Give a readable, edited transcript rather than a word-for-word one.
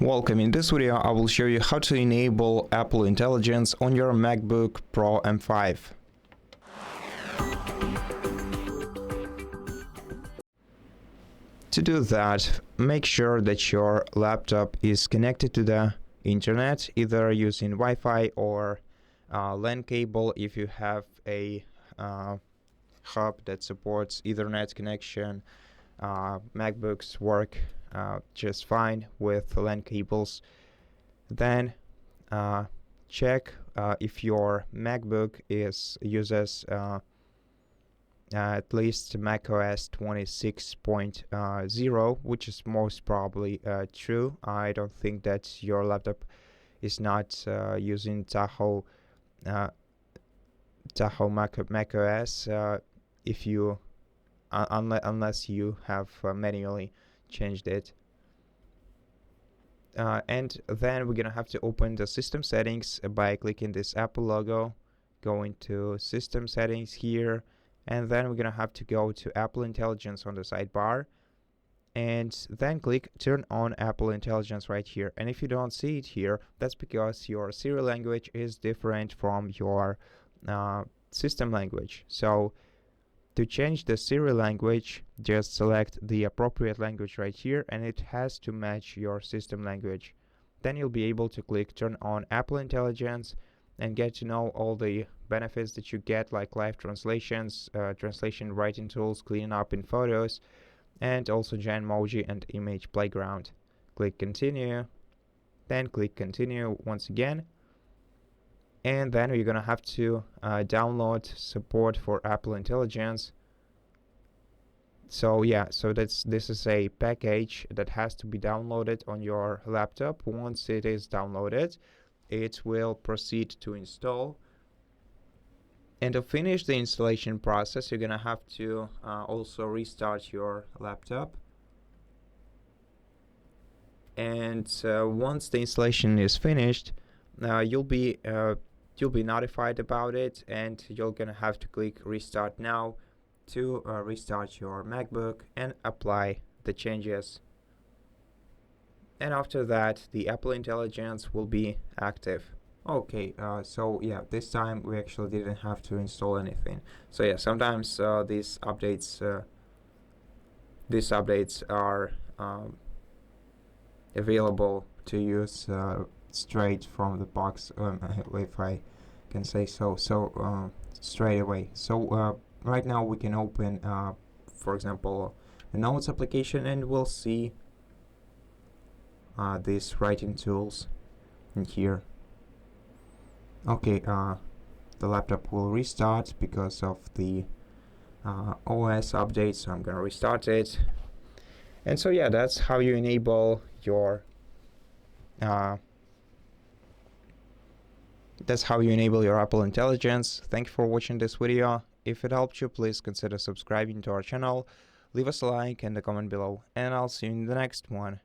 Welcome. In this video, I will show you how to enable Apple Intelligence on your MacBook Pro M5. To do that, make sure that your laptop is connected to the internet, either using Wi-Fi or LAN cable if you have a hub that supports Ethernet connection. MacBooks work just fine with LAN cables. Then check if your MacBook uses at least macOS 26.0, which is most probably true. I don't think that your laptop is not using Tahoe macOS if you unless you have manually changed it. And then we're gonna have to open the system settings by clicking this Apple logo, going to system settings here, and then we're gonna have to go to Apple Intelligence on the sidebar, and then click turn on Apple Intelligence right here. And if you don't see it here, that's because your Siri language is different from your system language. So to change the Siri language, just select the appropriate language right here, and it has to match your system language. Then you'll be able to click turn on Apple Intelligence and get to know all the benefits that you get, like live translations, translation writing tools, cleaning up in photos, and also Genmoji and image playground. Click continue, then click continue once again, and then you're gonna have to download support for Apple Intelligence. So yeah, this is a package that has to be downloaded on your laptop. Once it is downloaded, it will proceed to install. And to finish the installation process, you're gonna have to also restart your laptop. And once the installation is finished, you'll be notified about it, and you're gonna have to click restart now to restart your MacBook and apply the changes. And after that, the Apple Intelligence will be active. Okay, so yeah, this time we actually didn't have to install anything. So yeah, sometimes these updates are available to use straight from the box, if I can say so. Straight away. So right now we can open, for example, the Notes application, and we'll see these writing tools in here. Okay, the laptop will restart because of the OS update, so I'm gonna restart it. And so yeah, that's how you enable your Apple Intelligence. Thank you for watching this video. If it helped you, please consider subscribing to our channel, leave us a like and a comment below, and I'll see you in the next one.